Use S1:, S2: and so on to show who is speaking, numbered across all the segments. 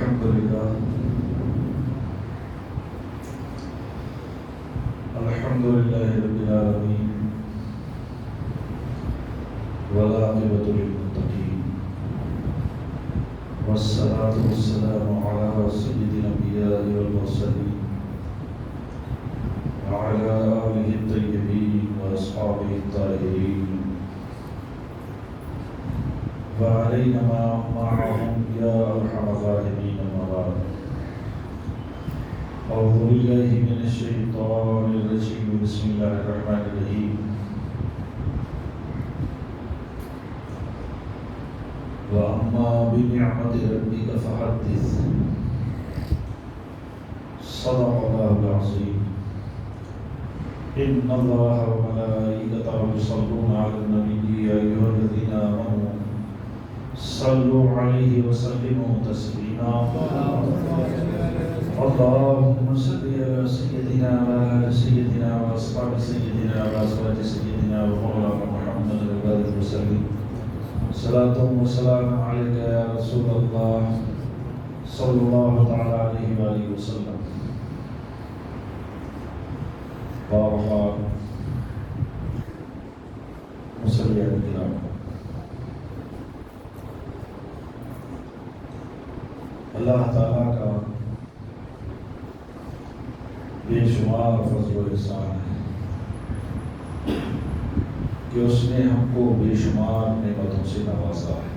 S1: الحمد لله رب العالمين والعاقبة للمتقين والصلاة والسلام على سيد الأنبياء والمرسلين وعلى آله الطيبين وأصحابه الطاهرين وعلينا معهم يا أرحم الراحمين. أما بعد، أعوذ بالله من الشيطان الرجيم. بسم الله الرحمن الرحيم. وأما بنعمة ربك فحدث. صدق الله العظيم. إن الله وملائكته يصلون على النبي يا أيها الذين آمنوا صلوا عليه وسلموا تسليما. اللهم صل على سيدنا وعلى سيدنا وأصحاب سيدنا وأزواج سيدنا ومولانا محمد وبارك وسلم. صلاة وسلام عليك يا رسول الله صلى الله تعالى عليه وآله وسلم. بارك مصلي على الكرام. اللہ تعالیٰ کا بے شمار فضل و احسان ہے کہ اس نے ہم کو بے شمار نعمتوں سے نوازا ہے،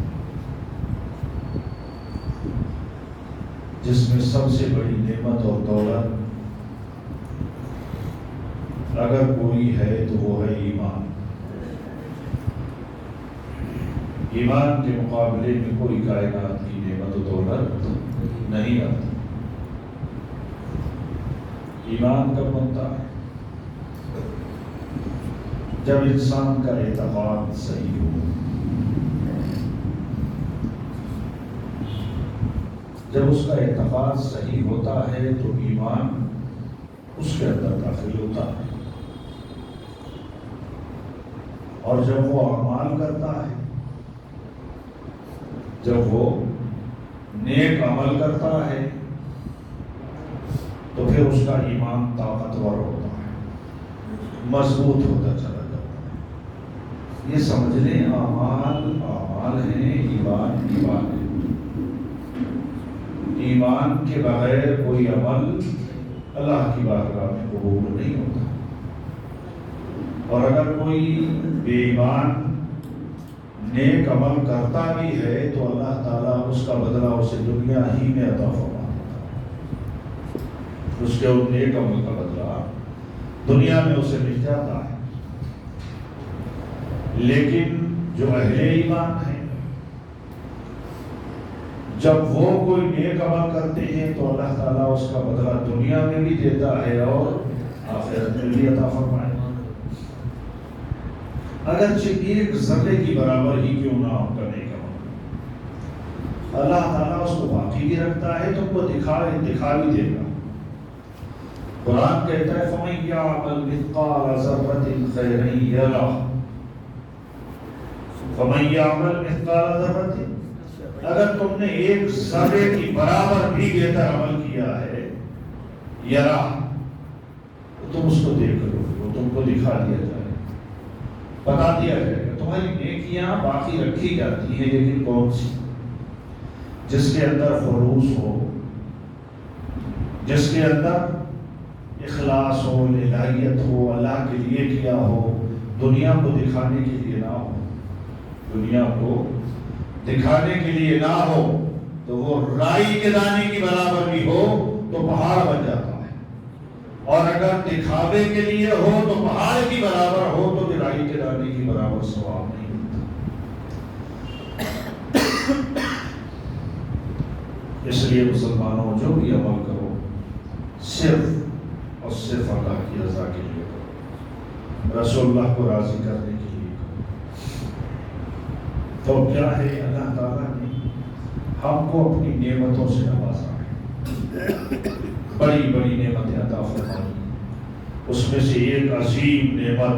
S1: جس میں سب سے بڑی نعمت اور دولت اگر کوئی ہے تو وہ ہے ایمان. ایمان کے مقابلے میں کوئی کائنات کی نعمت و دولت نہیں آتی. ایمان کب بنتا ہے؟ جب انسان کا اعتقاد صحیح ہو. جب اس کا اعتقاد صحیح ہوتا ہے تو ایمان اس کے اندر داخل ہوتا ہے، اور جب وہ اعمال کرتا ہے، جب وہ نیک عمل کرتا ہے تو پھر اس کا ایمان طاقتور ہوتا ہے، مضبوط ہوتا چلا جاتا ہے. یہ سمجھ لیں اعمال اعمال ہیں، ایمان ایمان ہے. ایمان کے بغیر کوئی عمل اللہ کی بارگاہ میں قبول نہیں ہوتا، اور اگر کوئی بے ایمان نیک عمل کرتا بھی ہے تو اللہ تعالیٰ اس کا بدلہ اسے دنیا ہی میں عطا فرما دیتا ہے. اس کے نیک عمل کا بدلہ دنیا میں اسے مل جاتا ہے. لیکن جو اہل ایمان ہیں، جب وہ کوئی نیک عمل کرتے ہیں تو اللہ تعالیٰ اس کا بدلہ دنیا میں بھی دیتا ہے اور آخرت میں بھی عطا فرمائے. اگرچہ ایک ذرے کی برابر ہی کیوں نہ ہو کرنے کا اللہ تعالیٰ اس کو باقی بھی رکھتا ہے، تم کو دکھا بھی دے گا. قرآن کہتا ہے فَمَن يَعْمَلْ مِثْقَالَ ذَرَّةٍ خَيْرًا يَرَهُ. فَمَن يَعْمَلْ مِثْقَالَ ذَرَّةٍ، اگر تم نے ایک ذرے کی برابر بھی بہتر عمل کیا ہے، یرا، تو تم اس کو دیکھ لو، وہ تم کو دکھا دیا جائے، بتا دیا جائے گا. تمہاری نیکیاں باقی رکھی جاتی ہیں، لیکن کون سی؟ جس کے اندر خلوص ہو، جس کے اندر اخلاص ہو، الہیت ہو، اللہ کے لیے کیا ہو، دنیا کو دکھانے کے لیے نہ ہو. دنیا کو دکھانے کے لیے نہ ہو تو وہ رائی کے دانے کی برابر بھی ہو تو پہاڑ بن جاتا ہے، اور اگر دکھاوے کے لیے ہو تو پہاڑ کی برابر ہو تو رائی کے دانے کی برابر ثواب نہیں ہوتا. اس لیے مسلمانوں جو بھی عمل کرو صرف اور صرف اللہ کی رضا کے لیے کرو، رسول اللہ کو راضی کرنے کے لیے کرو. تو کیا ہے، اللہ تعالیٰ نے ہم کو اپنی نعمتوں سے نوازا ہے، بڑی بڑی نعمتیں عطا فرمائی. اس میں سے ایک عظیم نعمت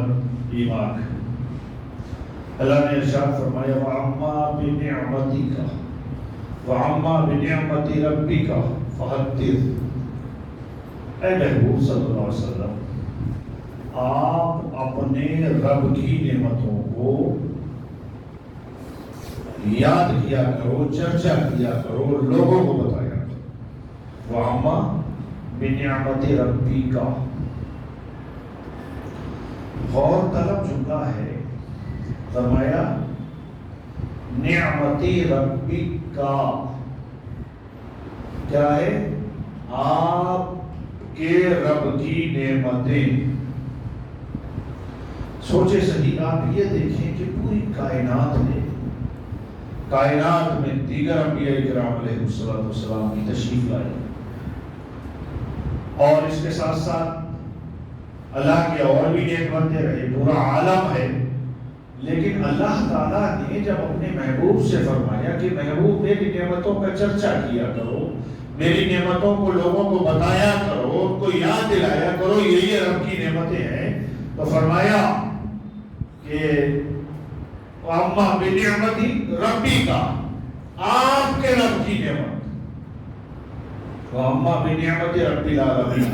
S1: ایمان ہے. اللہ نے ارشاد فرمایا وَأَمَّا بِنِعْمَتِكَ وَعَمَّا بِنِعْمَةِ رَبِّكَ فَحَدِّثْ۔ اے محبوب صلی اللہ علیہ وسلم، آپ اپنے رب کی نعمتوں کو یاد کیا کرو، چرچا کیا کرو، لوگوں کو بتایا کرو۔ وَعَمَّا بِنِعْمَةِ رَبِّكَ، غور طلب جملہ ہے۔ فرمایا نعمتی ربک کا کیا ہے؟ آپ کے رب کی نعمتیں۔ سوچے صحیح، آپ یہ دیکھیں کہ پوری کائنات میں دیگر انبیاء کرام علیہ السلام کی تشریف لائی، اور اس کے ساتھ ساتھ اللہ کے اور بھی نیک بندے رہے، پورا عالم ہے۔ لیکن اللہ تعالیٰ نے جب اپنے محبوب سے فرمایا کہ محبوب میری نعمتوں کا چرچا کیا کرو، میری نعمتوں کو لوگوں کو بتایا کرو، ان کو یاد دلایا کرو، یہی رب کی نعمتیں ہیں، تو فرمایا کہ وَأَمَّا بِنِعْمَةِ رَبِّكَ، آپ کے رب کی نعمت۔ وَأَمَّا بِنِعْمَةِ رَبِّ الْعَالَمِينَ،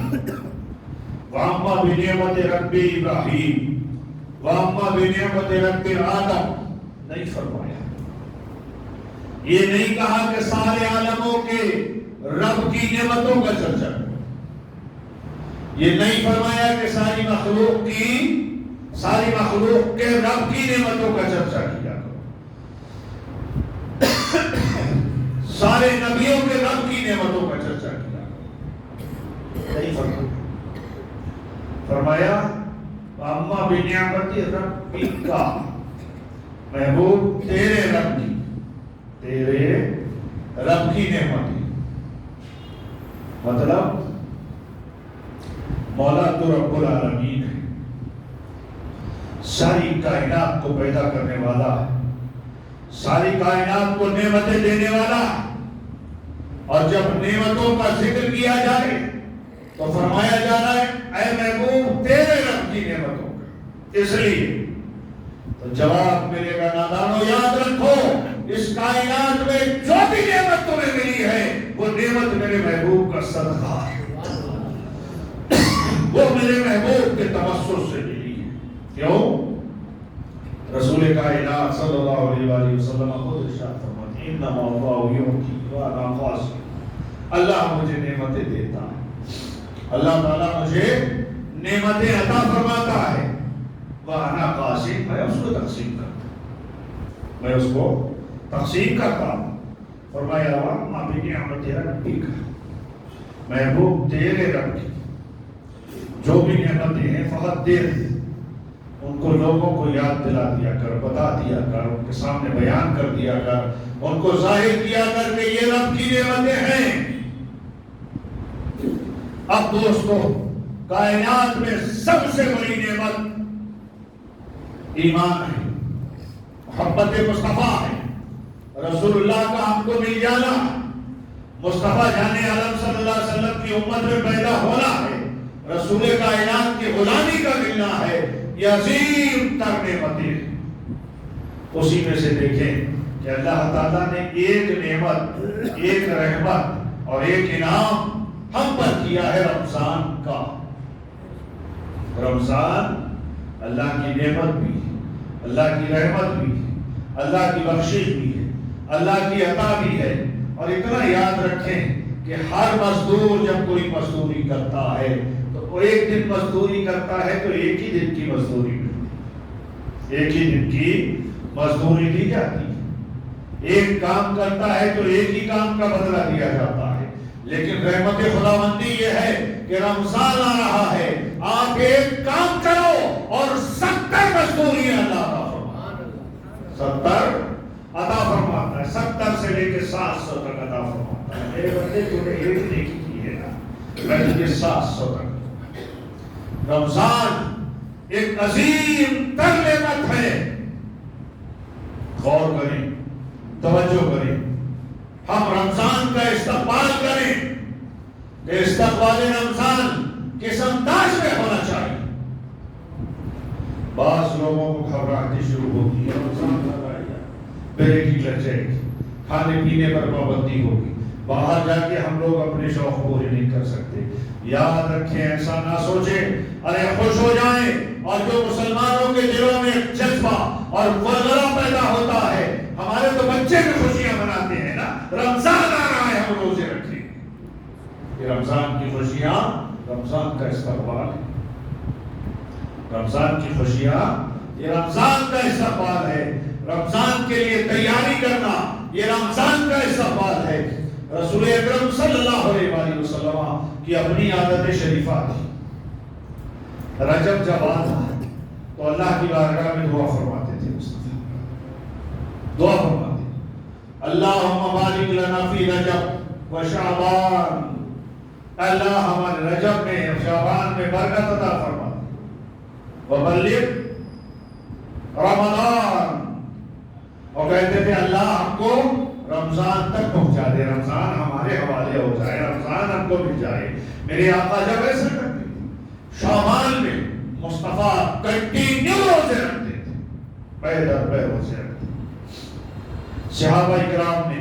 S1: وَأَمَّا بِنِعْمَةِ رَبِّ إِبْرَاهِيمَ، وَأَمَّا بِنِعْمَةِ رَبِّ آدَمَ، نہیں فرمایا۔ یہ نہیں کہا کہ سارے عالموں کے رب کی نعمتوں کا چرچا کرو، یہ نہیں فرمایا کہ ساری مخلوق کے رب کی نعمتوں کا چرچا کیا کرو، سارے نبیوں کے رب کی نعمتوں کا چرچا کیا کرو، نہیں فرمایا۔ فرمایا اما بنعمت ربک، محبوب تیرے رب کی نعمت۔ مطلب مولا تو رب العالمین ہے، ساری کائنات کو پیدا کرنے والا ہے، ساری کائنات کو نعمتیں دینے والا ہے۔ اور جب نعمتوں کا ذکر کیا جائے تو فرمایا جا رہا ہے اے محبوب تیرے رب کی نعمتوں کا۔ اس لیے تو جواب ملے گا نادانو، یاد رکھو اس کائنات میں جو بھی نعمت تمہیں ملی ہے وہ نعمت میرے محبوب کا صدقہ ہے، وہ میرے محبوب کے تمسک سے ملی ہے۔ کیوں؟ رسول کائنات صلی اللہ علیہ وآلہ وسلم خود ارشاد فرماتے ہیں انما اللہ یعطی وانا قاسم، اللہ مجھے نعمتیں دیتا ہے، اللہ تعالیٰ مجھے نعمتیں عطا فرماتا ہے، وانا قاسم، میں اس کو تقسیم کرتا ہوں، فرمایا واما بنعمت ربک، محبوب تیرے رب کی جو بھی نعمتیں ہیں فحدث، ان کو لوگوں کو یاد دلا دیا کر، بتا دیا کر، ان کے سامنے بیان کر دیا کر، ان کو ظاہر کیا کر کہ یہ رب کی نعمتیں ہیں۔ اب دوستو، کائنات میں سب سے بڑی نعمت ایمان ہے، محبت مصطفیٰ ہے، رسول اللہ کا ہم کو مل جانا، مصطفیٰ جان عالم صلی اللہ علیہ وسلم کی امت میں پیدا ہونا ہے، رسول کائنات کی غلامی کا ملنا ہے، یہ عظیم تر نعمتیں۔ اسی میں سے دیکھیں کہ اللہ تعالیٰ نے ایک نعمت، ایک رحمت اور ایک انعام ہم پر کیا ہے، رمضان کا۔ رمضان اللہ کی نعمت بھی ہے، اللہ کی رحمت بھی ہے، اللہ کی بخشش بھی ہے، اللہ کی عطا بھی ہے۔ اور اتنا یاد رکھیں کہ ہر مزدور جب کوئی مزدوری کرتا ہے تو وہ ایک دن مزدوری کرتا ہے تو ایک ہی دن کی مزدوری ملتی ہے، ایک ہی دن کی مزدوری دی جاتی ہے، ایک کام کرتا ہے تو ایک ہی کام کا بدلہ دیا جاتا ہے۔ لیکن رحمت خداوندی یہ ہے کہ رمضان آ رہا ہے، آپ ایک کام کرو اور 70 مزدوریاں اللہ عطا فرماتا ہے، 70 عطا فرماتا ہے، 70 سے لے کے 700 تک عطا فرماتا ہے۔ میرے بندے تو نے ایک نیکی کی ہے نا، میں تجھے 700 تک۔ رمضان ایک عظیم تر نعمت ہے، غور کریں، توجہ کریں، ہم رمضان کا استقبال کریں کہ استقبال رمضان کس انداز میں ہونا چاہیے۔ بعض لوگوں کو گھبراہٹی شروع ہوتی ہے، رمضان لگ آئے گا، بریک لگ جائے گی، کھانے پینے پر پابندی ہوگی، باہر جا کے ہم لوگ اپنے شوق پورے نہیں کر سکتے۔ یاد رکھیں، ایسا نہ سوچیں ارے خوش ہو جائیں، اور جو مسلمانوں کے دلوں میں جذبہ اور ولولہ پیدا ہوتا ہے، ہمارے تو بچے بھی خوشیاں مناتے ہیں نا، رمضان آ رہا ہے ہم روزے رکھیں، یہ رمضان کی خوشیاں، رمضان کا استقبال ہے، رمضان کی خوشیاں یہ رمضان کا استقبال ہے، رمضان کے لیے تیاری کرنا یہ رمضان کا استقبال ہے۔ رسول اکرم صلی اللہ علیہ وآلہ وسلم کی اپنی عادت شریفہ تھی، رجب جب آتا تو اللہ کی بارگاہ میں دعا فرماتے تھے، دعا فرماتے اللہم بارک لنا فی رجب و شعبان، اللہ ہمارے رجب میں شعبان میں برکت عطا فرما وبلغ رمضان، اور کہتے تھے اللہ ہم کو رمضان تک پہنچا دے، رمضان ہمارے حوالے ہو جائے، رمضان ہم کو مل جائے۔ میرے آقا جب ایسا کرتے تھے، شعبان میں مصطفیٰ کنٹینیو روزے رکھتے تھے، پے در پے روزے رکھتے تھے۔ صحابہ کرام نے،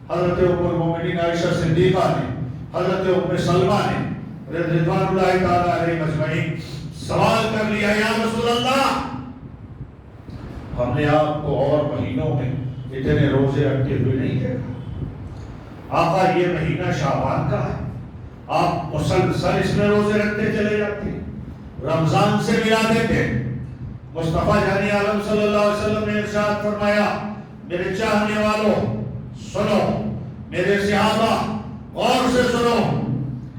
S1: حضرت ام المومنین عائشہ صدیقہ نے، حضرت ام سلمہ نے رضوان اللہ تعالی علیہ اجمعین سوال کر لیا، یا رسول اللہ ہم نے آپ کو اور مہینوں میں اتنے روزے رکھتے ہوئے نہیں دیکھا، آقا یہ مہینہ شعبان کا ہے، آپ مسلسل اس میں روزے رکھتے چلے جاتے، رمضان سے ملا دیتے۔ مصطفیٰ جانی عالم صلی اللہ علیہ وسلم نے ارشاد فرمایا، میرے چاہنے والوں سنو، میرے صحابہ غور سے سنو،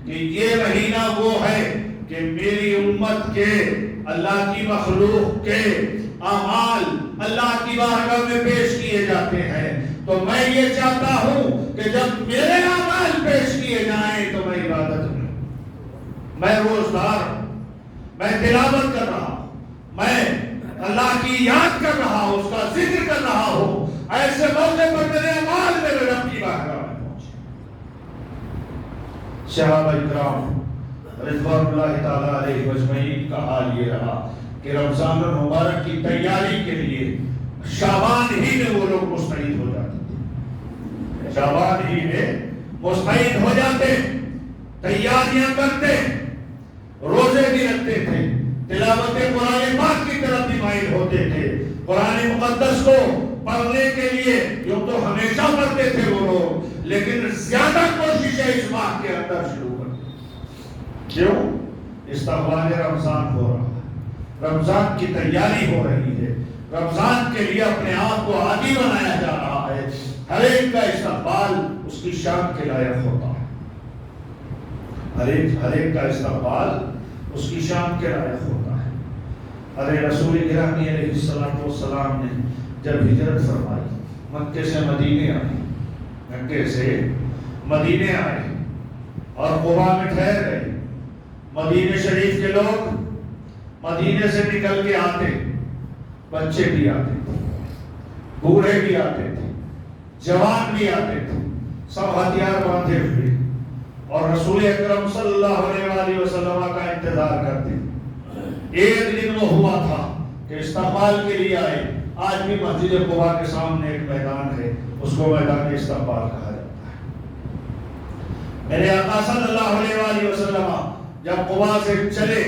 S1: کہ یہ مہینہ وہ ہے کہ میری امت کے، اللہ کی مخلوق کے اعمال اللہ کی بارگاہ میں پیش کیے جاتے ہیں، تو میں یہ چاہتا ہوں کہ جب میرے اعمال پیش کیے جائیں تو میں عبادت میں، میں روزدار ہوں، میں تلاوت کر رہا ہوں، میں اللہ کی یاد کر رہا ہوں، اس کا ذکر کر رہا ہوں، ایسے موقع پر میرے اعمال میرے رب کی بارگاہ میں پہنچے۔ صحابہ کرام رضوان اللہ تعالی علیہ اجمعین کا حال یہ رہا کہ رمضان المبارک کی تیاری کے لیے شعبان ہی میں وہ لوگ مستعد ہو جاتے تھے، شعبان ہی میں مستعد ہو جاتے، تیاریاں کرتے، روزے بھی رکھتے تھے، تلاوت قرآن پاک کی طرف بھی مائل ہوتے تھے، قرآن مقدس کو پڑھنے کے لیے جو تو ہمیشہ پڑھتے تھے وہ لوگ، لیکن زیادہ کوشش ہے اس ماہ کے اندر شروع کرتے۔ کیوں؟ استقبال رمضان ہو رہا ہے، رمضان کی تیاری ہو رہی ہے، رمضان کے لیے اپنے آپ کو عادی بنایا جا رہا ہے، ہر ایک کا استقبال اس کی شان کے لائق ہوتا ہے، ہر ایک کا استقبال اس کی شان کے لائق ہوتا ہے۔ ارے رسول گرامی علیہ السلام نے جب ہجرت فرمائی، مکے سے مدینے آئے، مکے سے مدینے آئے اور قباء میں ٹھہر گئے۔ مدینے شریف کے لوگ مدینے سے نکل کے آتے، بچے بھی آتے تھے، بوڑھے بھی آتے تھے، جوان بھی آتے تھے، سب ہتھیار باندھے ہوئے، اور رسول اکرم صلی اللہ علیہ وآلہ وسلم کا انتظار کرتے۔ ایک دن وہ ہوا تھا کہ استقبال کے لیے آئے، آج بھی مسجد قباء کے سامنے ایک میدان ہے، اس کو میدان استقبال کہا جاتا ہے۔ میرے آقا صلی اللہ علیہ وآلہ وسلم جب قباء سے چلے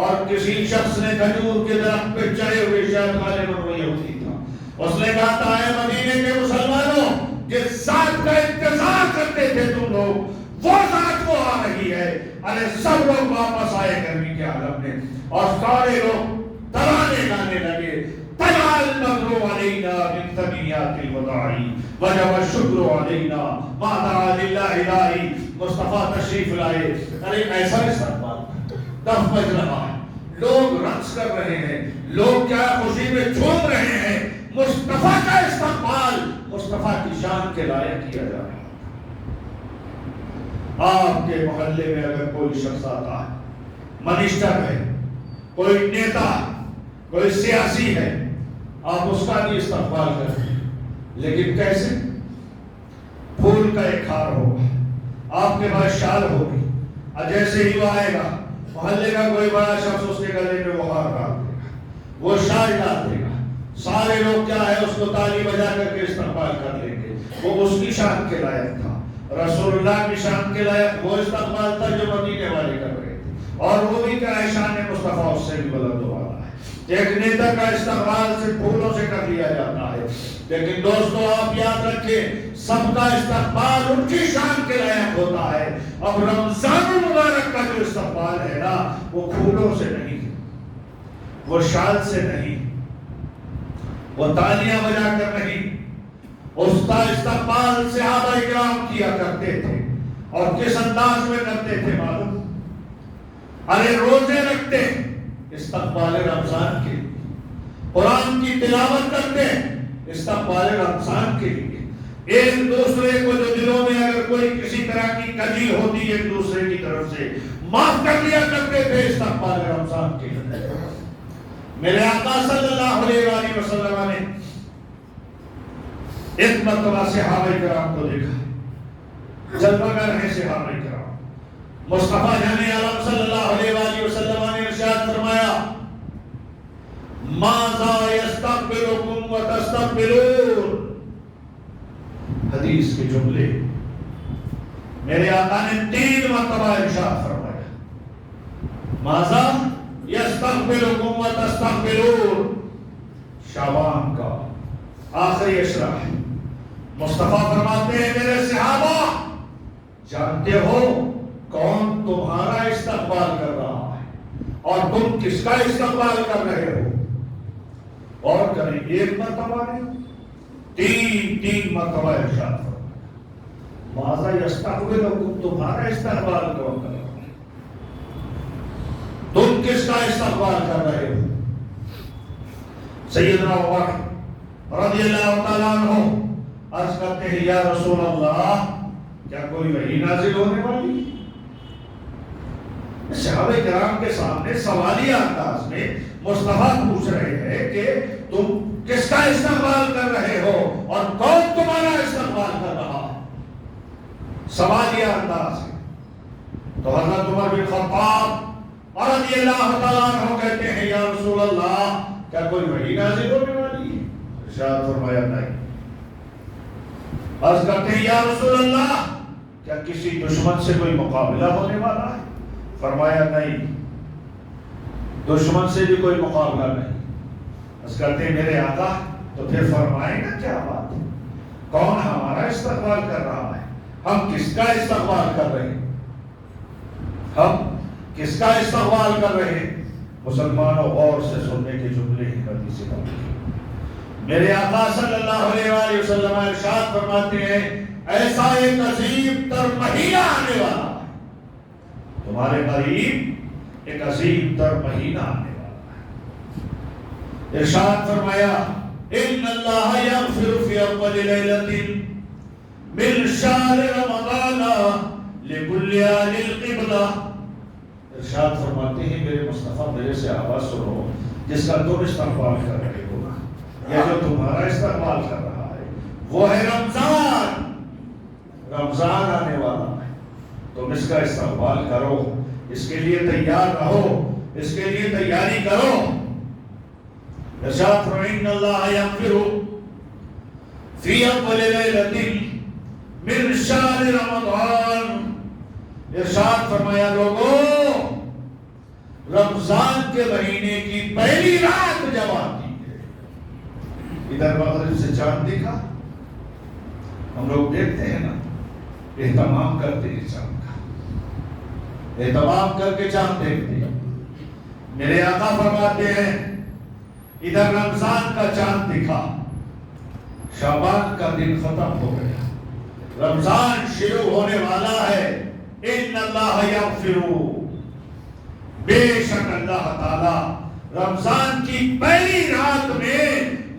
S1: اور کسی شخص نے کھجور کے درخت پہ چڑھے ہوئے، شاید غالباً وہ یہودی تھا، اس نے کہا تھا اے مدینے کے مسلمانوں، جس ذات کا انتظار کرتے تھے تم لوگ، وہ ذات وہ آ رہی ہے۔ ارے سب لوگ واپس آئے گرمی کے عالم میں، اور سارے لوگ ترانے گانے لگے، طلع البدر علینا من ثنیات الوداع وجب الشکر علینا ما دعا للہ الہی۔ مصطفیٰ تشریف لائے، ارے ایسا استقبال، دف بج رہا ہے، لوگ رقص کر رہے ہیں، لوگ کیا خوشی میں جھوم رہے ہیں، مصطفیٰ کا استقبال مصطفیٰ کی شان کے لائق کیا جا رہا ہے۔ آپ کے محلے میں اگر کوئی شخص آتا ہے، منسٹر ہے، کوئی نیتا، کوئی سیاسی ہے، آپ اس کا بھی استقبال کرتے ہیں، لیکن کیسے؟ پھول کا ایک ہار ہوگا، آپ کے پاس شال ہوگی، اور جیسے ہی وہ آئے گا، محلے کا کوئی بڑا شخص اس کے گلے میں وہ ہار ڈال دے گا، وہ شال ڈال دے گا، سارے لوگ کیا ہے اس کو تالی بجا کر کے استقبال کر لیں گے. وہ اس کی شان کے لائق تھا. رسول اللہ کی شان کے لائق وہ استقبال تھا جو مدینے والے کر رہے تھے. اور وہ بھی کیا ہے شان مصطفیٰ اس سے بھی بلند والا ہے. ایک نیتا کا استقبال سے پھولوں سے کر لیا جاتا ہے. لیکن دوستو آپ یاد رکھیں سب کا استقبال ان کی شان کے لائق ہوتا ہے. اب رمضان المبارک کا جو استقبال ہے نا وہ پھولوں سے نہیں, وہ شال سے نہیں, وہ تالیاں بجا کر نہیں. اس کا استقبال صحابہ اکرام کیا کرتے تھے. اور کس انداز میں کرتے تھے معلوم؟ ارے روزے رکھتے استقبال رمضان کے, قرآن کی تلاوت کرتے استقبال رمضان کے لیے. ایک دوسرے کو جو دلوں میں اگر کوئی کسی طرح کی کجی ہوتی ہے ایک دوسرے کی طرف سے معاف کر لیا کرتے تھے استقبال رمضان کے لیے. میرے آقا صلی اللہ علیہ وآلہ وسلم نے ایک مرتبہ صحابہ کرام کو دیکھا, جلوہ گر ہے صحابہ کرام. مصطفیٰ جان عالم صلی اللہ علیہ وآلہ وسلم نے ارشاد فرمایا ماذا یستقبلکم وتستقبلون. حدیث کے جملے میرے آقا نے 3 مرتبہ ارشاد فرمایا ماذا یستقبلکم وتستقبلون. شعبان کا آخری اشرا ہے. مصطفیٰ فرماتے ہیں میرے صحابہ جانتے ہو کون تمہارا استقبال کر رہا ہے اور تم کس کا استقبال کر رہے ہو. اور کریں ایک مرتبہ نہیں 3 مرتبہ ارشاد فرمایا ماذا یستقبلکم, تمہارا استقبال کون کر رہا ہے, تم کس کا استقبال کر رہے ہو. سیدنا عمر رضی اللہ تعالیٰ عنہ عرض کرتے ہیں یا رسول اللہ کیا کوئی وحی نازل ہونے والی. صحابہ کرام کے سامنے سوالیہ انداز میں مصطفیٰ پوچھ رہے ہیں کہ تم کس کا استقبال کر رہے ہو اور کون تمہارا استقبال کر رہا ہے. سوالیہ انداز ہے. تو حضرت عمر بن خطاب رضی اللہ تعالیٰ عنہ کہتے ہیں یا رسول اللہ کیا کوئی وحی نازل ہونے والی ہے. ارشاد فرمایا نہیں. عرض کرتے ہیں یا رسول اللہ کیا کسی دشمن سے کوئی مقابلہ ہونے والا ہے. فرمایا نہیں, دشمن سے بھی کوئی مقابلہ نہیں. عرض کرتے ہیں میرے آقا تو پھر فرمائیں گا کیا بات ہے, کون ہمارا استقبال کر رہا ہے, ہم کس کا استقبال کر رہے ہیں, ہم کس کا استقبال کر رہے ہیں. مسلمانوں غور سے سننے کے جملے ہی حدیث پاک. میرے آقا صلی اللہ علیہ وآلہ وسلم ارشاد فرماتے ہیں ایسا ایک عظیم تر مہینہ آنے والا ہے, تمہارے قریب ایک عظیم تر مہینہ آنے والا ہے. ارشاد فرمایا ان اللہ یغفر فی اول لیلۃ من شہر رمضان لکل اہل القبلہ. ارشاد فرماتے ہیں میرے مصطفیٰ میرے سے آواز سنو جس کا تم استقبال کر رہے ہو یا جو تمہارا استقبال کر رہا ہے وہ ہے رمضان. رمضان آنے والا ہے, تم اس کا استقبال کرو, اس کے لیے تیار رہو, اس کے لیے تیاری کرو. ارشاد فرمایا ان اللہ یغفر فی اول لیلۃ من شہر رمضان. ارشاد فرمایا لوگوں رمضان کے مہینے کی پہلی رات جب آتی ہے, ادھر مغرب سے چاند دیکھا, ہم لوگ دیکھتے ہیں نا, اہتمام کرتے ہیں چاند کا, اہتمام کر کے چاند دیکھتے ہیں. میرے آقا فرماتے ہیں ادھر رمضان کا چاند دکھا, شعبان کا دن ختم ہو گیا, رمضان شروع ہونے والا ہے. ان اللہ یغفر, بے شک اللہ تعالی رمضان کی پہلی رات میں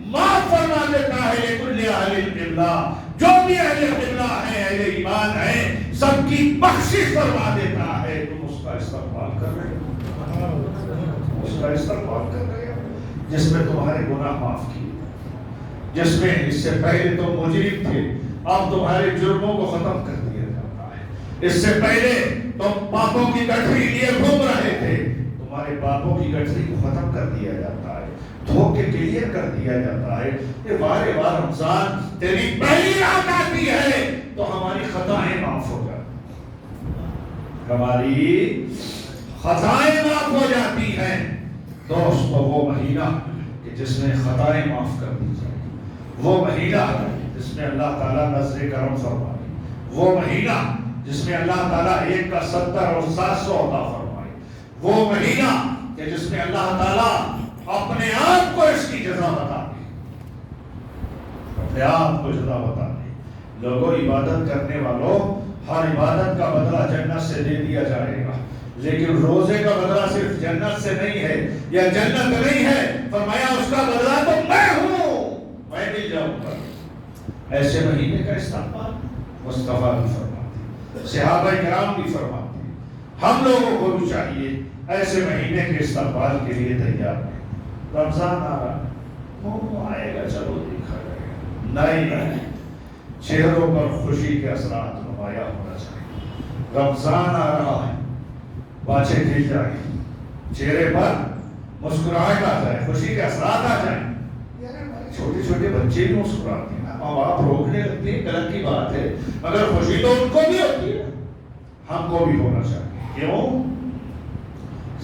S1: معاف فرما دیتا ہے لکل اہل القبلہ, جو بھی اہل قبلہ ہیں اہل ایمان ہیں سب کی بخشش فرما دیتا ہے. تم اس کا استقبال کر رہے ہو, اس کا استقبال کر رہے ہو جس میں تمہارے گناہ معاف کیے, جس میں اس سے پہلے تم مجرم تھے اب تمہارے جرموں کو ختم کر دیا جاتا ہے. اس سے پہلے تم پاپوں کی گٹھری لیے گھوم رہے تھے, تمہارے پاپوں کی گٹھری کو ختم کر دیا جاتا ہے. دھوکے کلیئر کر دیا جاتا ہے کہ بار بار رمضان تیری پہلی رات آتی ہے تو ہماری خطائیں معاف ہو جاتی، ہماری خطائیں معاف ہو جاتی ہیں۔ دوستو وہ مہینہ کہ جس میں خطائیں معاف کر دی جائے، وہ مہینہ جس میں اللہ تعالیٰ نظر کرم فرمائے، وہ مہینہ جس میں اللہ تعالیٰ 1 کا 70 اور 700 عطا فرمائے، وہ مہینہ کہ جس میں اللہ تعالیٰ اپنے آپ کو اس کی جزا بتا دے، اپنے آپ کو جزا بتا دے۔ لوگوں عبادت کرنے والوں، ہر عبادت کا بدلہ جنت سے دے دیا جائے گا، لیکن روزے کا بدلہ صرف جنت سے نہیں ہے یا جنت نہیں ہے، فرمایا اس کا بدلہ تو میں ہوں، میں مل جاؤں گا۔ ایسے مہینے کا استقبال مصطفیٰ بھی فرماتے، صحابہ کرام بھی فرماتے، ہم لوگوں کو بھی چاہیے ایسے مہینے کے استقبال کے لیے تیار ہیں۔ رمضان آ رہا ہے، آئے گا چلو دیکھا جائے گا، نہیں، چہروں پر خوشی کے اثرات نمایاں ہونا چاہیے۔ رمضان آ رہا ہے، باتیں کھل جائیں، چہرے پر مسکراہٹ آ جائے، خوشی کے اثرات آ جائیں۔ چھوٹے چھوٹے بچے بھی مسکراتے ہیں، ماں باپ روکنے لگتے ہیں، غلط کی بات ہے، مگر خوشی تو ان کو بھی ہوتی ہے، ہم کو بھی ہونا چاہیے۔ کیوں؟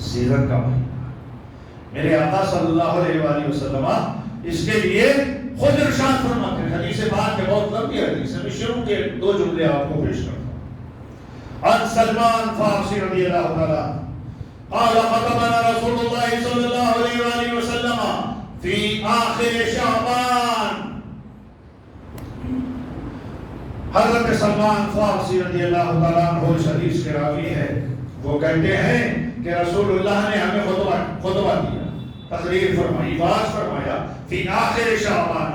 S1: سیرت کا مہینہ، میرے آقا صلی اللہ علیہ وآلہ وسلم اس کے لیے خود ارشاد فرماتے ہیں، حدیث پاک کے بہت لمبی حدیث ہے، میں شروع کے 2 جملے آپ کو پیش کرتا ہوں۔ عن سلمان فارسی رضی اللہ تعالیٰ قال خطبنا رسول اللہ صلی اللہ علیہ وآلہ وسلم فی آخر شعبان۔ حضرت سلمان فارسی رضی اللہ تعالیٰ عنہ اس حدیث کے راوی ہے، وہ کہتے ہیں کہ رسول اللہ نے ہمیں خطبہ دیا، تقریر فرمائی، واعظ فرمایا، فی آخر شعبان،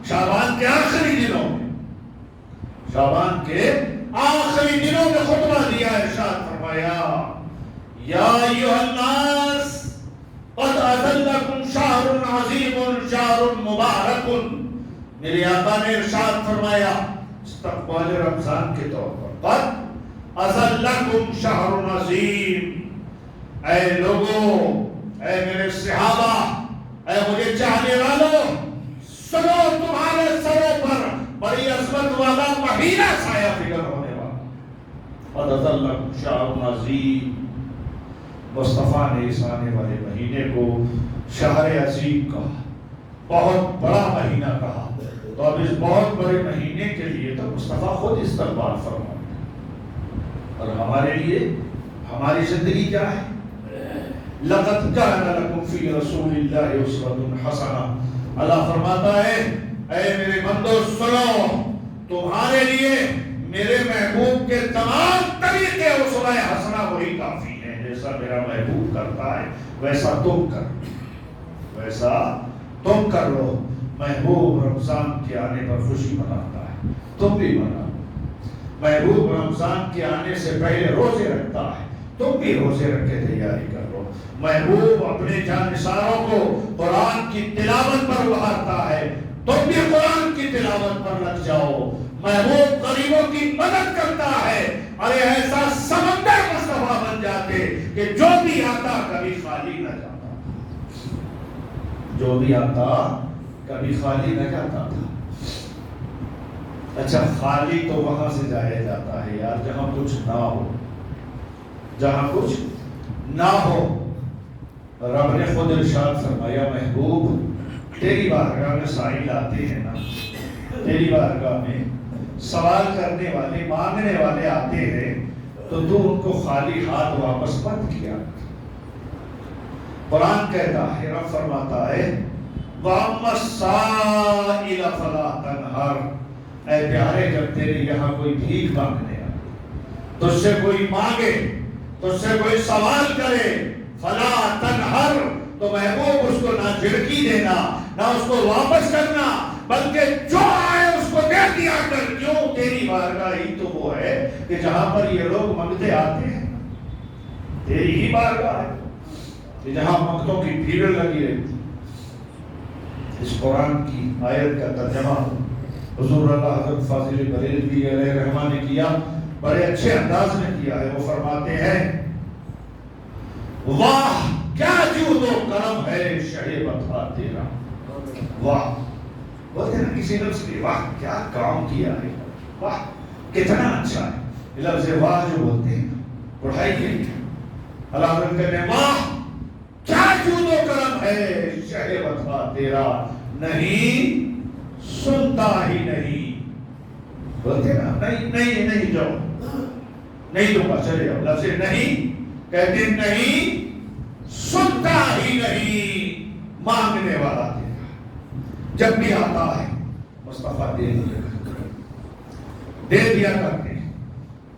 S1: شعبان کے آخری دنوں میں، شعبان کے آخری دنوں میں خطبہ دیا، ارشاد فرمایا، یا ایھا الناس قد اذلکم شہر عظیم شہر مبارک۔ میرے آقا نے ارشاد فرمایا استقبال رمضان کے طور پر، قد اذلکم شہر عظیم، اے لوگوں، اے میرے صحابہ، اے مجھے چاہنے والوں، سنو، تمہارے سروں پر بڑی عظمت والا مہینہ سایہ فکر ہونے والا۔ قد اذلکم شہر عظیم، مصطفیٰ نے اس آنے والے مہینے کو شہر عظیم کہا، بہت بڑا مہینہ کہا، تو اب اس بہت بڑے مہینے کے لیے تو مصطفیٰ خود استقبال فرماتے، اور ہمارے لیے ہماری زندگی کیا ہے؟ لقد كان لكم في رسول الله اسوة حسنة، اللہ فرماتا ہے اے میرے بندو سنو، تمہارے لیے میرے محبوب کے تمام طریقے اسوہ حسنہ وہی کافی ہیں، جیسا میرا محبوب کرتا ہے ویسا تم کرو، ویسا تم کر لو۔ محبوب رمضان کے آنے پر خوشی مناتا ہے، تم بھی مناؤ۔ محبوب رمضان کے آنے سے پہلے روزے رکھتا ہے، تم بھی روزے رکھ کے تیاری کر لو۔ محبوب اپنے جانثاروں کو قرآن کی تلاوت پر ابھارتا ہے، تم بھی قرآن کی تلاوت پر لگ جاؤ۔ محبوب غریبوں کی مدد کرتا ہے، ارے ایسا سمندر مصطفیٰ بن جاتے کہ جو بھی آتا کبھی خالی نہ جاتا، جو بھی آتا کبھی خالی نہ جاتا تھا۔ اچھا، خالی تو وہاں سے جایا جاتا ہے یار جہاں کچھ نہ ہو، جہاں کچھ نہ ہو۔ رب نے خود ارشاد فرمایا، محبوب تیری بارگاہ میں سائل آتے ہیں نا، تیری بارگاہ میں سوال کرنے والے، مانگنے والے آتے ہیں، تو تو ان کو خالی ہاتھ واپس مت کیا۔ قرآن کہتا ہے، رب فرماتا ہے، وَأَمَّا السَّائِلَ فَلَا تَنْهَرْ، اے پیارے جب تیرے یہاں کوئی بھیک مانگنے آئے، تجھ سے کوئی مانگے، تجھ سے کوئی سوال کرے، فلا تنہر، تو محبوب اس کو نہ جھڑکی دینا، نہ اس کو واپس کرنا، بلکہ جو آئے اس کو دے دیا کر۔ کیوں؟ تیری بارگاہ ہی تو وہ ہے کہ جہاں پر یہ لوگ منگتے آتے ہیں، تیری ہی بارگاہ ہے کہ جہاں منگتوں کی بھیڑ لگی رہتی۔ اس قرآن کی آیت کا ترجمہ حضور اللہ حضرت فاضل بریلوی علیہ رحمہ نے کیا، بڑے اچھے انداز میں کیا ہے۔ وہ فرماتے ہیں، واہ کیا جود و کرم ہے شہ وفا تیرا. واہ، بولتے نا کسی لفظ کے واہ کیا کام کیا ہے، واہ کتنا اچھا ہے. لفظ واہ جو بولتے ہیں پڑھائی کے لیے اللہ حضرت کہتے ہیں واہ کیا جود و کرم ہے شہ وفا تیرا، نہیں سنتا ہی نہیں. بولتے نا نہیں نہیں نہیں جاؤ نہیں دوں گا چلے جاؤ، لفظ نہیں کہتے نہیں سنتا ہی نہیں، مانگنے والا تیرا جب بھی آتا ہے مصطفیٰ دے دیا کرتے ہیں.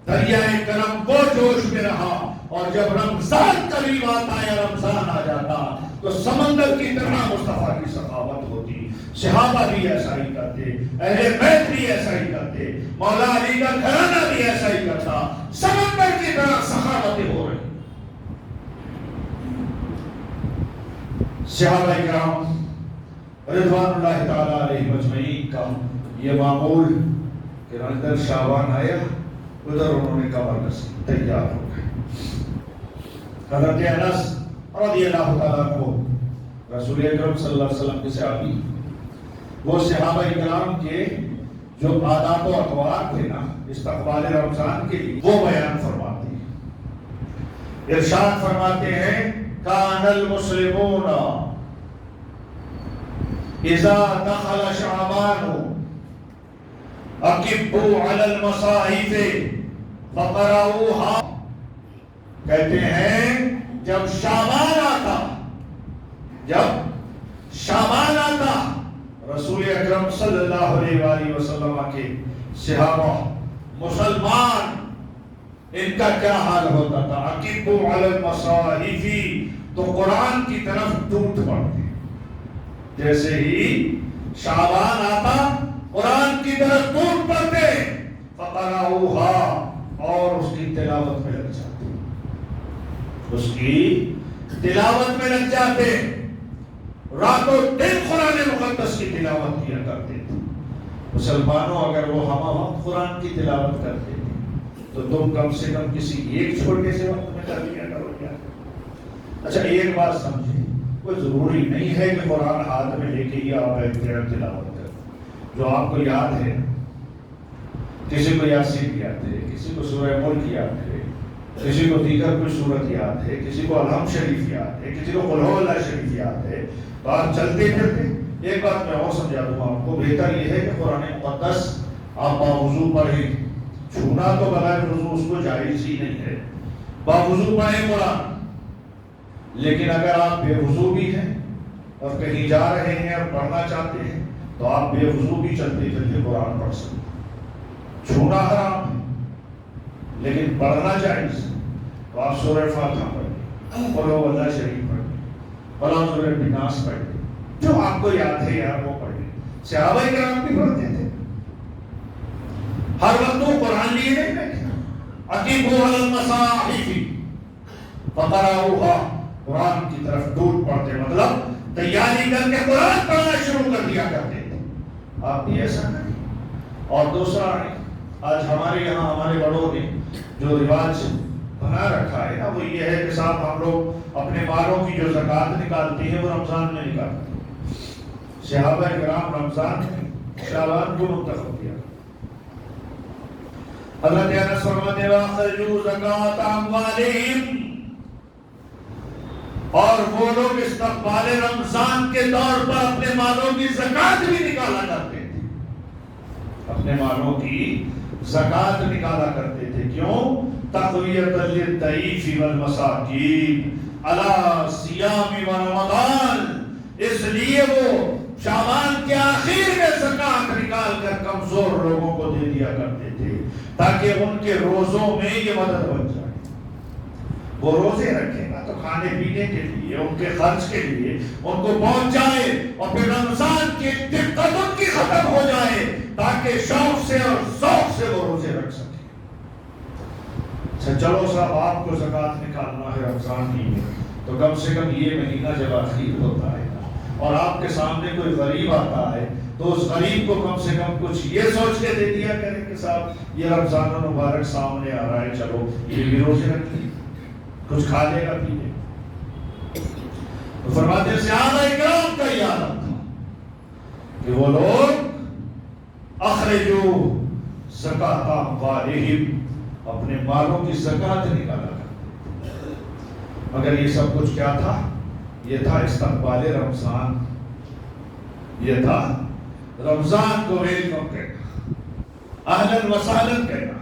S1: دریائے کرم کو جوش میں رہا، اور جب رمضان قریب آتا یا رمضان آ جاتا تو سمندر کی طرح مصطفیٰ کی سخاوت ہوتی. صحابہ بھی ایسا ہی کرتے، اہل بیت بھی ایسا ہی کرتے، مولا علی کا گھرانہ بھی ایسا ہی کرتا، سمندر کی طرح سخاوتیں ہو رہی. صحابہ کرام رضوان اللہ تعالی علیہ مجمعین کا یہ معمول کہ اندر شعبان آیا ادھر انہوں نے کمر کسی تیار ہو گئے. حضرت انس رضی اللہ تعالیٰ کو رسول اکرم صلی اللہ علیہ وسلم کے صحابی، وہ صحابہ کرام کے جو عادات و اطوار تھے نا استقبال رمضان کے لیے وہ بیان فرماتے ہیں. ارشاد فرماتے ہیں کان المسلمون اذا دخل شعبان اکبوا علی المصاحف فقرؤوها. کہتے ہیں جب شعبان آتا رسول اکرم صلی اللہ علیہ وآلہ وسلم کے صحابہ مسلمان ان کا کیا حال ہوتا تھا؟ اکبوا علی المصاحف، تو قرآن کی طرف ٹوٹ پڑتے. جیسے ہی شعبان آتا قرآن کی طرف ٹوٹ پڑتے، فقرؤوها، اور اس کی تلاوت میں لگ جاتے، اس کی تلاوت میں لگ جاتے. رات و دن قرآن مقدس کی تلاوت کیا کرتے تھے. مسلمانوں اگر وہ ہم وقت قرآن کی تلاوت کرتے تھے تو تم کم سے کم کسی ایک چھوٹے سے وقت میں کر لیا کرو. کیا اچھا ایک بات سمجھے، کوئی ضروری نہیں ہے کہ قرآن ہاتھ میں لے کے ہی آپ تلاوت کریں. جو آپ کو یاد ہے، کسی کو یاسین یاد ہے، کسی کو سورہ ملک یاد ہے، کسی کو دیگر کوئی سورت یاد ہے، کسی کو الحمد شریف یاد ہے، کسی کو قل ہو اللہ شریف یاد ہے، تو آپ چلتے پھرتے. ایک بات میں اور سمجھا دوں آپ کو، بہتر یہ ہے کہ قرآن مقدس آپ باوضو پڑھیں. چھونا تو بغیر وضو اس کو جائز ہی نہیں ہے، باوضو پڑھیں قرآن. لیکن اگر آپ بے وضو بھی ہیں اور کہیں جا رہے ہیں اور پڑھنا چاہتے ہیں تو آپ بے وضو بھی چلتے پھرتے قرآن پڑھ سکتے. چھونا حرام ہے لیکن پڑھنا جائز. تو آپ سورہ فاتحہ پڑھیں، قل ہو اللہ شریف پڑھیں، قل اعوذ برب الناس پڑھیں، جو آپ کو یاد ہے یار وہ پڑھیں. صحابہ کرام بھی پڑھتے تھے، ہر وقت وہ قرآن لیے نہیں بیٹھے. اکبوا علی المصاحف فقرؤوها، قرآن کی طرف ٹوٹ پڑتے، مطلب تیاری کر کے قرآن پڑھنا شروع کر دیا کرتے تھے. آپ بھی ایسا کریں. اور دوسرا آج ہمارے یہاں ہمارے بڑوں نے جو رواج بنا رکھا ہے نا وہ یہ ہے کہ صاحب ہم لوگ اپنے مالوں کی جو زکوٰۃ نکالتے ہیں وہ رمضان میں نکالتے ہیں. صحابہ کرام رمضان میں شعبان کو منتخب کیا. حضرت انس فرماتے ہیں واخرجوا زکوٰۃ اموالہم، اور وہ لوگ استقبال رمضان کے طور پر اپنے مالوں کی زکوٰۃ بھی نکالا کرتے تھے. اپنے مالوں کی زکوٰۃ نکالا کرتے تھے. کیوں؟ تقویۃ للضعیف والمساکین علی صیام رمضان. اس لیے وہ شعبان کے آخر میں زکوٰۃ نکال کر کمزور لوگوں کو دے دیا کرتے تھے تاکہ ان کے روزوں میں یہ مدد بن جائے. وہ روزے رکھے گا تو کھانے پینے کے لیے، ان کے خرچ کے لیے ان کو پہنچ جائے، اور پھر رمضان کی دقت ان کی ختم ہو جائے تاکہ شوق سے اور ذوق سے وہ روزے رکھ سکے. چلو صاحب آپ کو زکوٰۃ نکالنا ہے رمضان میں تو کم سے کم یہ مہینہ جب آخر ہوتا ہے اور آپ کے سامنے کوئی غریب آتا ہے تو اس غریب کو کم سے کم کچھ یہ سوچ کے دے دیا کریں کہ صاحب یہ رمضان المبارک سامنے آ رہا ہے، چلو یہ بھی روزے رکھیے، کچھ کھا لے گا پی لے. تو فرماتے ہیں صحابہ اکرام کا یہ عادت تھا کہ وہ لوگ اخرجوا زکات اموالہم، اپنے مالوں کی زکات نکالا کرتے. مگر یہ سب کچھ کیا تھا؟ یہ تھا استقبال رمضان، یہ تھا رمضان کو ویلکم کہنا، اہلاً وسہلاً کہنا،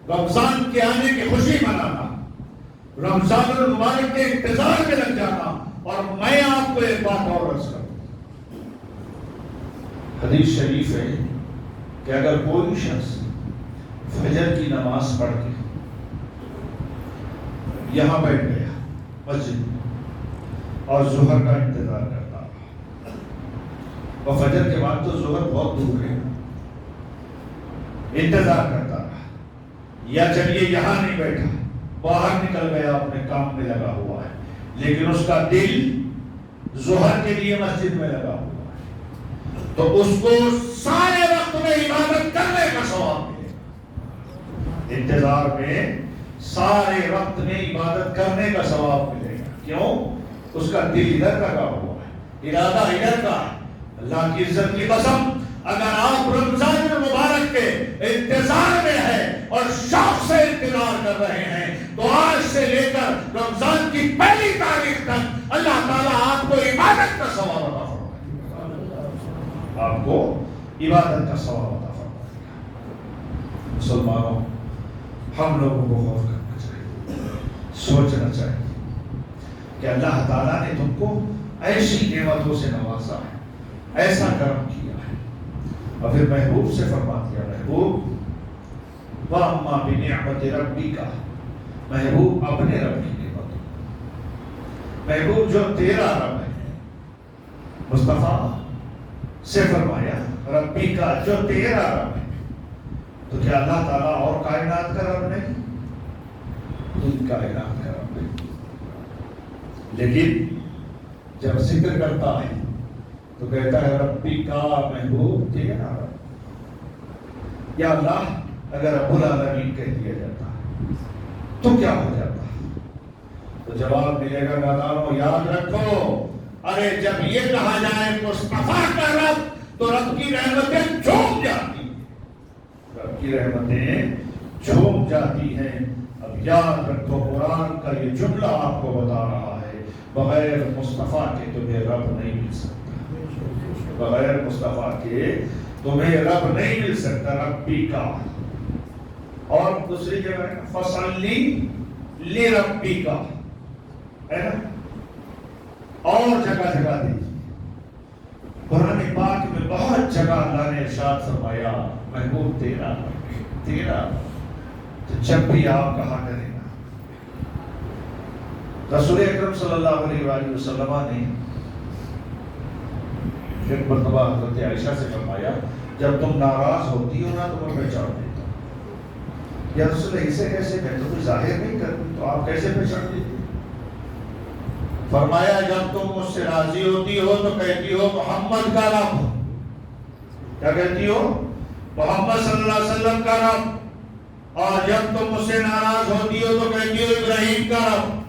S1: رمضان کے آنے کی خوشی منانا، رمضان المبارک کے انتظار میں لگ جانا. اور میں آپ کو ایک بات اور عرض کروں، حدیث شریف ہے کہ اگر کوئی شخص فجر کی نماز پڑھ کے یہاں بیٹھ گیا مسجد میں اور ظہر کا انتظار کرتا رہا، اور فجر کے بعد تو ظہر بہت دور ہے، انتظار کرتا رہا، یا چلیے یہاں نہیں بیٹھا، باہر نکل گیا، اپنے کام میں لگا ہوا ہے، لیکن اس کا دل ظہر کے لیے مسجد میں لگا ہوا ہے، تو اس کو سارے وقت میں عبادت کرنے کا ثواب ملے گا. انتظار میں سارے وقت میں عبادت کرنے کا ثواب ملے گا. کیوں؟ اس کا دل ادھر لگا ہوا ہے، ارادہ ادھر کا ہے. اللہ کی عزت کی قسم، اگر آپ رمضان المبارک کے انتظار میں ہیں اور شوق سے انتظار کر رہے ہیں تو آج سے لے کر رمضان کی پہلی تاریخ تک اللہ تعالیٰ آپ کو عبادت کا ثواب عطا فرمائے گا، آپ کو عبادت کا ثواب عطا فرمائے گا. مسلمانوں، ہم لوگوں کو غور کرنا چاہیے، سوچنا چاہیے کہ اللہ تعالیٰ نے تم کو ایسی نعمتوں سے نوازا ہے، ایسا کرم کیا ہے، اور پھر محبوب سے فرما دیا، محبوب وَأَمَّا بِنِعْمَةِ رَبِّكَ، محبوب اپنے رب کی نعمت، محبوب جو تیرا رب ہے. مصطفیٰ سے فرمایا ربی کا، جو تیرا رب ہے. تو کیا اللہ تعالیٰ اور کائنات کا رب نہیں؟ ان کائنات کا رب نہیں. لیکن جب ذکر کرتا ہے تو کہتا ہے ربی کا، محبوب تیرا رب. یا اللہ اگر رب العالمین کہہ دیا جاتا تو کیا ہو جاتا؟ تو جواب ملے گا نادانوں، یاد رکھو، ارے جب یہ کہا جائے مصطفیٰ کا رب تو رب کی رحمتیں جھوم جاتی ہیں، رب کی رحمتیں جھوم جاتی ہیں. اب یاد رکھو، قرآن کا یہ جملہ آپ کو بتا رہا ہے بغیر مصطفیٰ کے تمہیں رب نہیں مل سکتا، بغیر مصطفیٰ کے تمہیں رب نہیں مل سکتا. ربی کا. اور دوسری جگہ فصلی لربی کا ہے نا، اور جگہ جگہ دیکھیے قرآن پاک میں بہت جگہ اللہ نے ارشاد فرمایا محبوب تیرا تیرا. تو جب بھی آپ کہا کریں نا، رسول اکرم صلی اللہ علیہ وآلہ وسلم نے ایک مرتبہ حضرت عائشہ سے فرمایا جب تم ناراض ہوتی ہو نا تو میں پہچان دیتا ہوں. یا رسول اللہ اسے کیسے، میں تو کچھ ظاہر نہیں کرتی تو آپ کیسے پہچان دیتی؟ فرمایا جب تم مجھ سے راضی ہوتی ہو تو کہتی ہو محمد کا رب. کیا کہتی ہو؟ محمد صلی اللہ علیہ وسلم کا رب. اور جب تم مجھ سے ناراض ہوتی ہو تو کہتی ہو ابراہیم کا رب.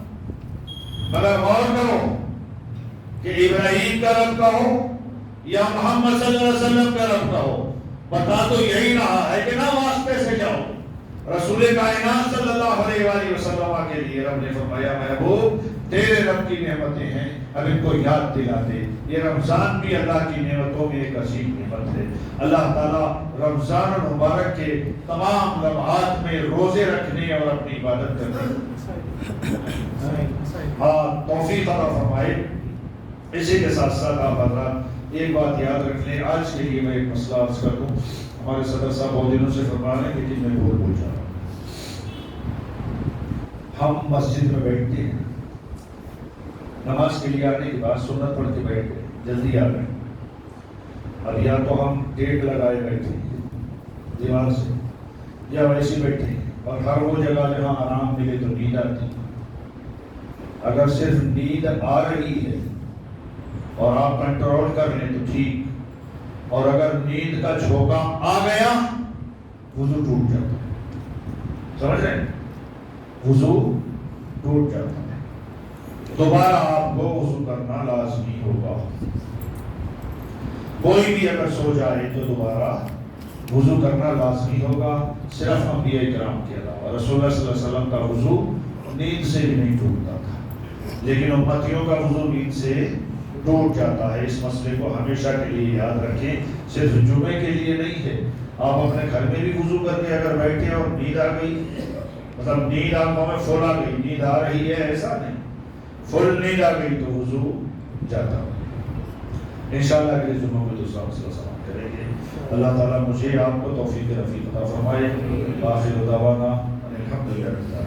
S1: مگر غور کرو کہ ابراہیم کا رب کہو یا محمد صلی اللہ علیہ وسلم کا رب کہو، بتا تو یہی رہا ہے کہ نہ واسطے سے جاؤ. رسول کائنات صلی اللہ علیہ وآلہ وسلم کے لیے رب نے فرمایا محبوب تیرے رب کی نعمتیں ہیں، اب ان کو یاد دلا دے. یہ رمضان بھی اللہ کی نعمتوں میں ایک عظیم نعمت ہے. اللہ تعالیٰ رمضان المبارک کے تمام لمحات میں روزے رکھنے اور اپنی عبادت کرنے توفیق عطا فرمائے. اسی کے ساتھ ساتھ آپ حضرات ایک بات یاد رکھ لیں، آج کے لیے میں ایک مسئلہ عرض کر دوں. ہمارے صدر صاحب بہت دنوں سے فرما رہے ہیں لیکن میں بول جا رہا ہوں. ہم مسجد میں بیٹھتے ہیں، نماز کے لیے آنے کے بعد سنت پڑھ کے بیٹھ گئے، جلدی آ گئے، اب یا تو ہم ٹیک لگائے بیٹھے دیوار سے یا ویسے بیٹھے ہیں، اور ہر وہ جگہ جہاں آرام ملے تو نیند آتی. اگر صرف نیند آ رہی ہے اور آپ کنٹرول کر لیں تو ٹھیک، اور اگر نیند کا جھونکا آ گیا وضو ٹوٹ جاتا ہے. سمجھ رہے ہیں؟ وضو ٹوٹ جاتا ہے. دوبارہ آپ کو وضو کرنا لازمی ہوگا. کوئی بھی اگر سو جائے تو دوبارہ وضو کرنا لازمی ہوگا، صرف انبیاء کرام کے علاوہ. رسول اللہ صلی اللہ علیہ وسلم کا وضو نیند سے بھی نہیں ٹوٹتا تھا، لیکن امتیوں کا وضو نیند سے ٹوٹ جاتا ہے. اس مسئلے کو ہمیشہ کے لیے یاد رکھیں، صرف جمعے کے لیے نہیں ہے. آپ اپنے گھر میں بھی وضو کر کے اگر بیٹھے اور نیند آ گئی، مطلب نیند آنکھوں میں فل آ گئی، نیند آ رہی ہے ایسا نہیں، فل نیند آ گئی تو وضو جاتا. انشاءاللہ اگلے جمعہ میں دوسرا مسئلہ سماعت کریں گے. اللہ تعالیٰ مجھے آپ کو توفیق رفیق عطا فرمائے. آخر دعوانا الحمدللہ.